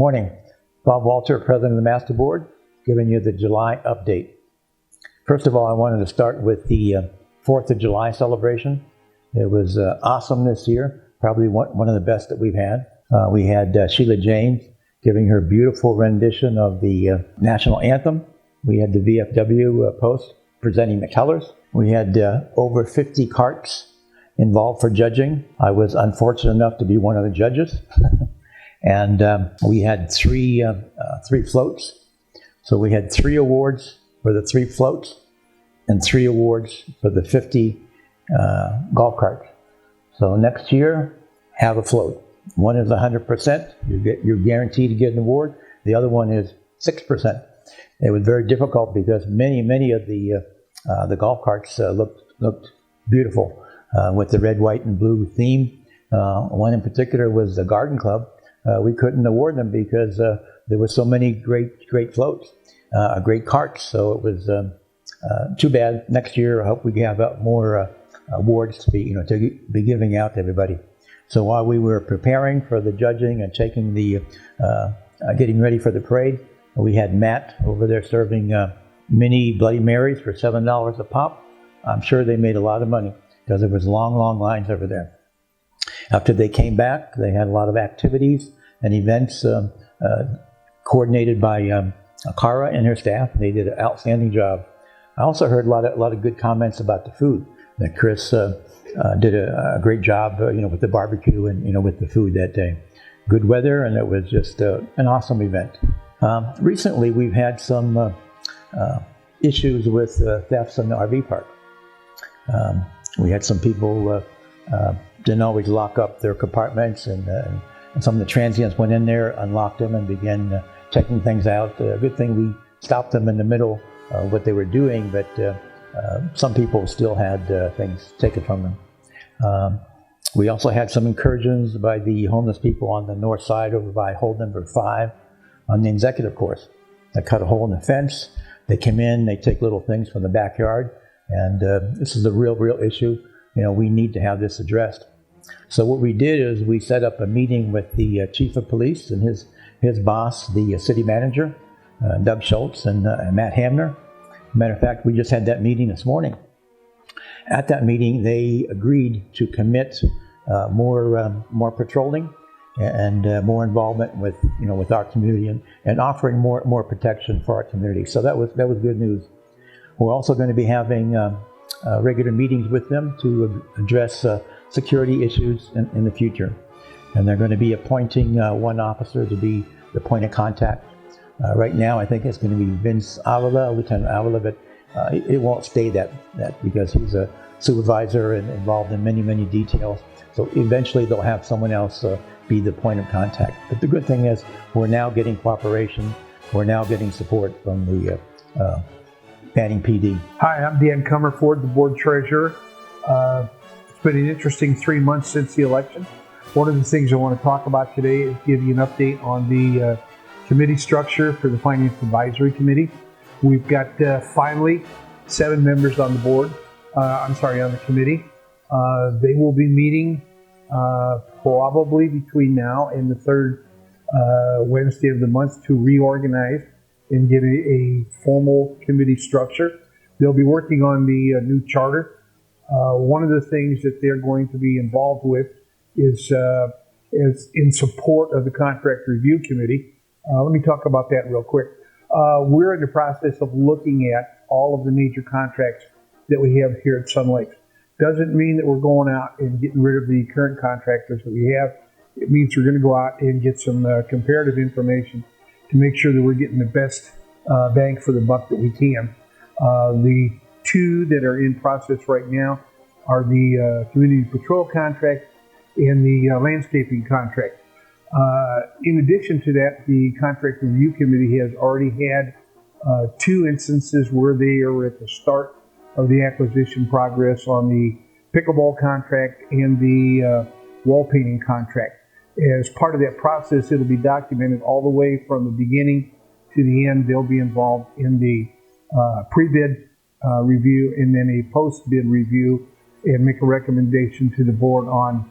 Morning. Bob Walter, President of the Master Board, giving you the July update. First of all, I wanted to start with the 4th of July celebration. It was awesome this year, probably one of the best that we've had. We had Sheila James giving her beautiful rendition of the national anthem. We had the VFW Post presenting the colors. We had over 50 carts involved for judging. I was unfortunate enough to be one of the judges. And we had three floats. So we had 3 awards for the 3 floats and 3 awards for the 50 golf carts. So next year, have a float. One is 100%. You're guaranteed to get an award. The other one is 6%. It was very difficult because many of the golf carts looked beautiful with the red, white, and blue theme. One in particular was the Garden Club. We couldn't award them because there were so many great floats, great carts. So it was too bad. Next year, I hope we have more awards to be giving out to everybody. So while we were preparing for the judging and taking the getting ready for the parade, we had Matt over there serving mini Bloody Marys for $7 a pop. I'm sure they made a lot of money because there was long lines over there. After they came back, they had a lot of activities and events coordinated by Cara and her staff. They did an outstanding job. I also heard a lot of good comments about the food. That Chris did a great job, with the barbecue and with the food that day. Good weather, and it was just an awesome event. Recently, we've had some issues with thefts in the RV park. We had some people didn't always lock up their compartments, and some of the transients went in there, unlocked them, and began checking things out. Good thing we stopped them in the middle of what they were doing, but some people still had things taken from them. We also had some incursions by the homeless people on the north side over by hole number 5 on the executive course. They cut a hole in the fence. They come in, they take little things from the backyard, and this is a real issue. We need to have this addressed. So what we did is we set up a meeting with the chief of police and his boss, the city manager, Doug Schultz, and Matt Hamner. Matter of fact, we just had that meeting this morning. At that meeting, they agreed to commit more patrolling and more involvement with our community and offering more protection for our community. So that was good news. We're also going to be having regular meetings with them to address security issues in the future. And they're going to be appointing one officer to be the point of contact. Right now, I think it's going to be Vince Avila, Lieutenant Avila, but it won't stay that because he's a supervisor and involved in many details. So eventually they'll have someone else be the point of contact. But the good thing is we're now getting cooperation. We're now getting support from the Banning PD. Hi, I'm Dan Comerford, the board treasurer. It's been an interesting 3 months since the election. One of the things I want to talk about today is give you an update on the committee structure for the Finance Advisory Committee. We've got finally 7 members on the board. On the committee. They will be meeting probably between now and the 3rd Wednesday of the month to reorganize and get a formal committee structure. They'll be working on the new charter. One of the things that they're going to be involved with is in support of the Contract Review Committee. Let me talk about that real quick. We're in the process of looking at all of the major contracts that we have here at Sun Lakes. Doesn't mean that we're going out and getting rid of the current contractors that we have. It means we're going to go out and get some comparative information to make sure that we're getting the best bang for the buck that we can. The 2 that are in process right now are the community patrol contract and the landscaping contract. In addition to that, the Contract Review Committee has already had 2 instances where they are at the start of the acquisition progress on the pickleball contract and the wall painting contract. As part of that process, it'll be documented all the way from the beginning to the end. They'll be involved in the pre-bid review and then a post-bid review and make a recommendation to the board on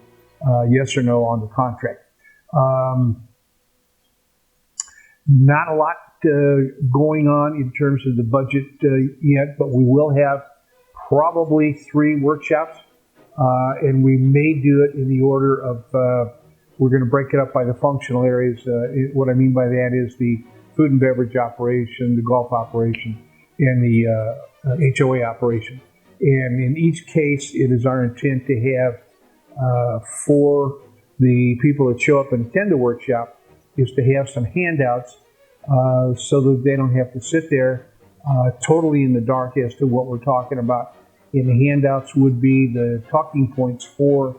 yes or no on the contract. Not a lot going on in terms of the budget yet, but we will have probably 3 workshops, and we may do it in the order of, we're going to break it up by the functional areas. What I mean by that is the food and beverage operation, the golf operation, and the HOA operation. And in each case, it is our intent to have, for the people that show up and attend the workshop, is to have some handouts so that they don't have to sit there totally in the dark as to what we're talking about. And the handouts would be the talking points for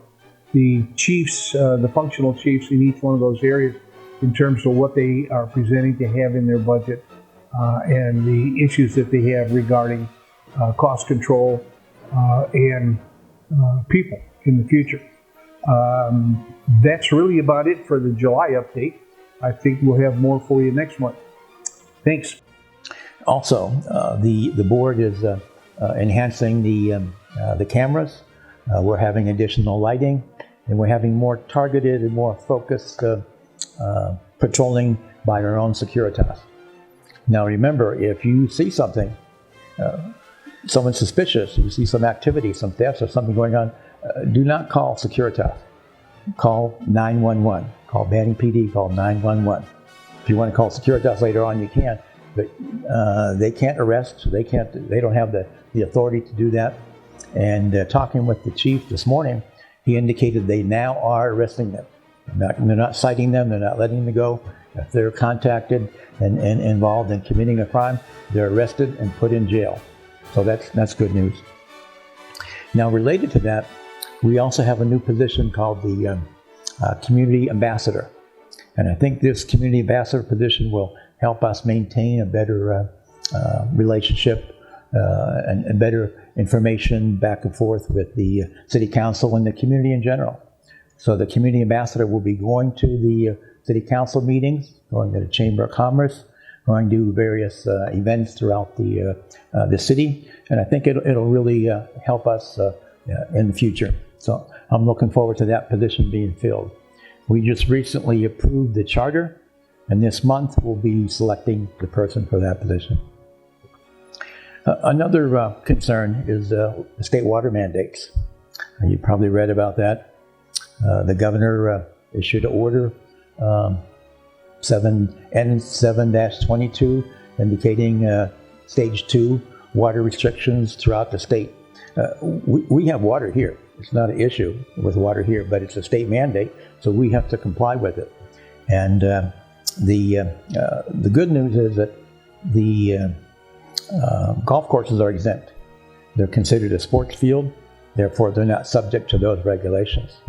the chiefs, the functional chiefs in each one of those areas, in terms of what they are presenting to have in their budget and the issues that they have regarding cost control and people in the future. That's really about it for the July update. I think we'll have more for you next month. Thanks. Also, the board is enhancing the cameras. We're having additional lighting, and we're having more targeted and more focused patrolling by our own Securitas. Now remember, if you see something, someone suspicious, you see some activity, some thefts or something going on, do not call Securitas. Call 911. Call Banning PD, call 911. If you want to call Securitas later on, you can, but they can't arrest, they don't have the authority to do that. And talking with the chief this morning, he indicated they now are arresting them. They're not citing them, they're not letting them go. If they're contacted and involved in committing a crime, they're arrested and put in jail. So that's good news. Now, related to that, we also have a new position called the Community Ambassador. And I think this Community Ambassador position will help us maintain a better relationship and better information back and forth with the City Council and the community in general. So the Community Ambassador will be going to the City Council meetings, going to the Chamber of Commerce, going to various events throughout the city, and I think it'll really help us in the future. So I'm looking forward to that position being filled. We just recently approved the charter, and this month we'll be selecting the person for that position. Another concern is the state water mandates. You probably read about that. The governor issued an order N7-22 indicating stage 2 water restrictions throughout the state. We have water here. It's not an issue with water here, but it's a state mandate, so we have to comply with it. And the good news is that the golf courses are exempt. They're considered a sports field, therefore they're not subject to those regulations.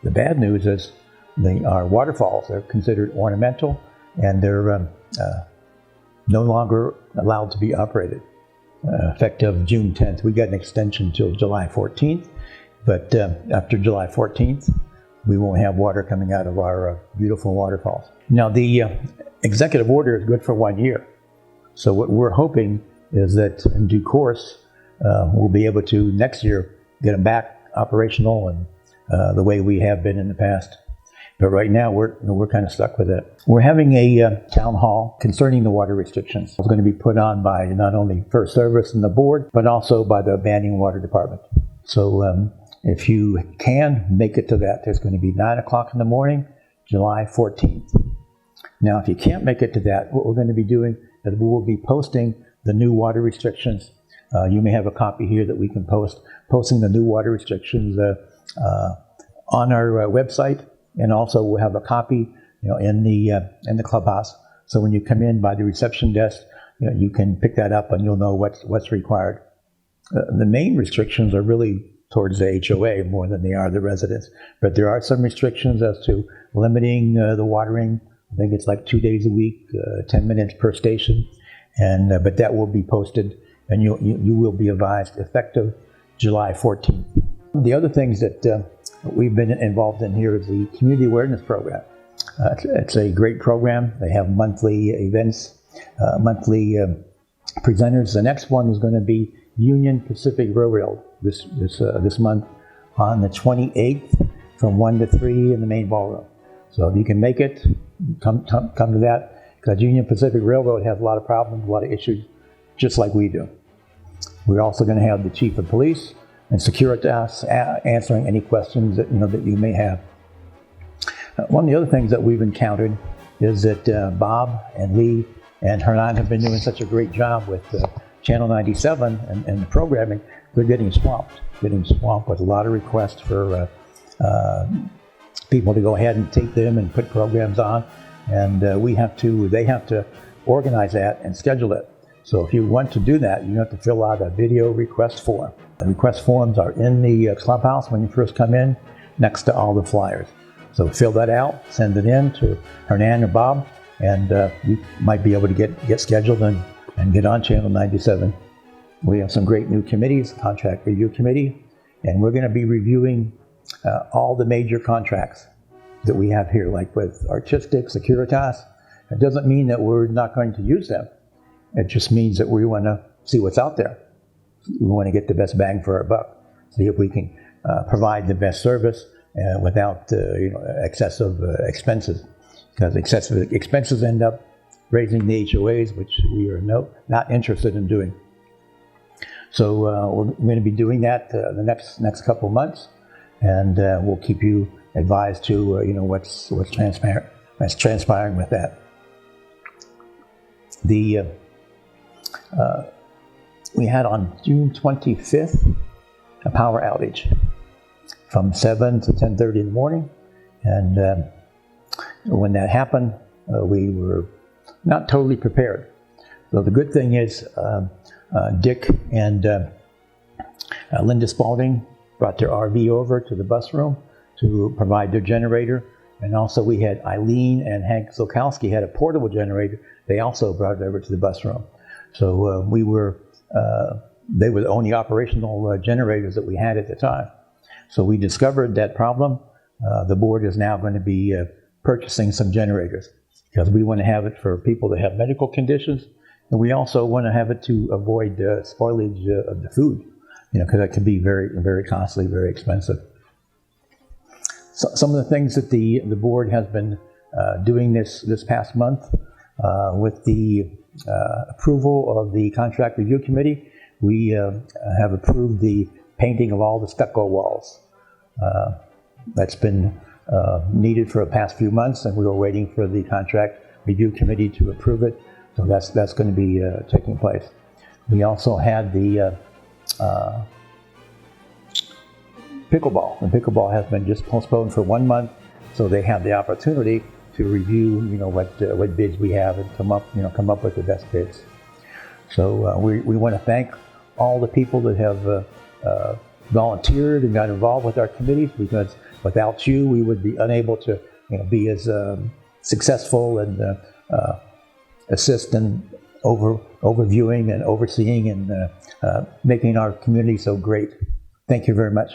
The bad news is our waterfalls are considered ornamental, and they're no longer allowed to be operated. Effective June 10th, we got an extension until July 14th, but after July 14th, we won't have water coming out of our beautiful waterfalls. Now, the executive order is good for 1 year. So what we're hoping is that in due course, we'll be able to next year get them back operational and the way we have been in the past. But right now, we're kind of stuck with it. We're having a town hall concerning the water restrictions. It's going to be put on by not only First Service and the board, but also by the Banning Water Department. So if you can make it to that, there's going to be 9 o'clock in the morning, July 14th. Now, if you can't make it to that, what we're going to be doing is we will be posting the new water restrictions. You may have a copy here that we can posting the new water restrictions on our website, and also we'll have a copy, in the clubhouse. So when you come in by the reception desk, you can pick that up and you'll know what's required. The main restrictions are really towards the HOA more than they are the residents, but there are some restrictions as to limiting the watering. I think it's like 2 days a week, 10 minutes per station, and but that will be posted, and you will be advised effective July 14th. The other things that we've been involved in here is the Community Awareness Program. It's a great program. They have monthly events, monthly presenters. The next one is going to be Union Pacific Railroad this month on the 28th from 1 to 3 in the main ballroom. So if you can make it, come to that. because Union Pacific Railroad has a lot of problems, a lot of issues, just like we do. We're also going to have the Chief of Police and Securitas answering any questions that you may have. One of the other things that we've encountered is that Bob and Lee and Hernan have been doing such a great job with Channel 97 and the programming. They're getting swamped with a lot of requests for people to go ahead and take them and put programs on, and they have to organize that and schedule it. So if you want to do that, you have to fill out a video request form. The request forms are in the clubhouse when you first come in, next to all the flyers. So fill that out, send it in to Hernan or Bob, and you might be able to get scheduled and get on Channel 97. We have some great new committees, Contract Review Committee, and we're going to be reviewing all the major contracts that we have here, like with Artistic, Securitas. It doesn't mean that we're not going to use them. It just means that we want to see what's out there. We want to get the best bang for our buck, see if we can provide the best service without excessive expenses, because excessive expenses end up raising the HOAs, which we are not interested in doing. So we're going to be doing that the next couple of months, and we'll keep you advised to what's transpiring with that. We had on June 25th a power outage from 7 to 10:30 in the morning, and when that happened, we were not totally prepared. So the good thing is Dick and Linda Spalding brought their RV over to the bus room to provide their generator, and also we had Eileen and Hank Zolkowski had a portable generator. They also brought it over to the bus room. So they were the only operational generators that we had at the time. So we discovered that problem. The board is now going to be purchasing some generators, because we want to have it for people that have medical conditions, and we also want to have it to avoid spoilage of the food, because that can be very, very costly, very expensive. So some of the things that the board has been doing this past month, with the approval of the Contract Review Committee, we have approved the painting of all the stucco walls. That's been needed for the past few months, and we were waiting for the Contract Review Committee to approve it. So that's going to be taking place. We also had the pickleball. The pickleball has been just postponed for 1 month, so they have the opportunity to review, what bids we have and come up with the best bids. So we want to thank all the people that have volunteered and got involved with our committees, because without you, we would be unable to be as successful and assist in overviewing and overseeing and making our community so great. Thank you very much.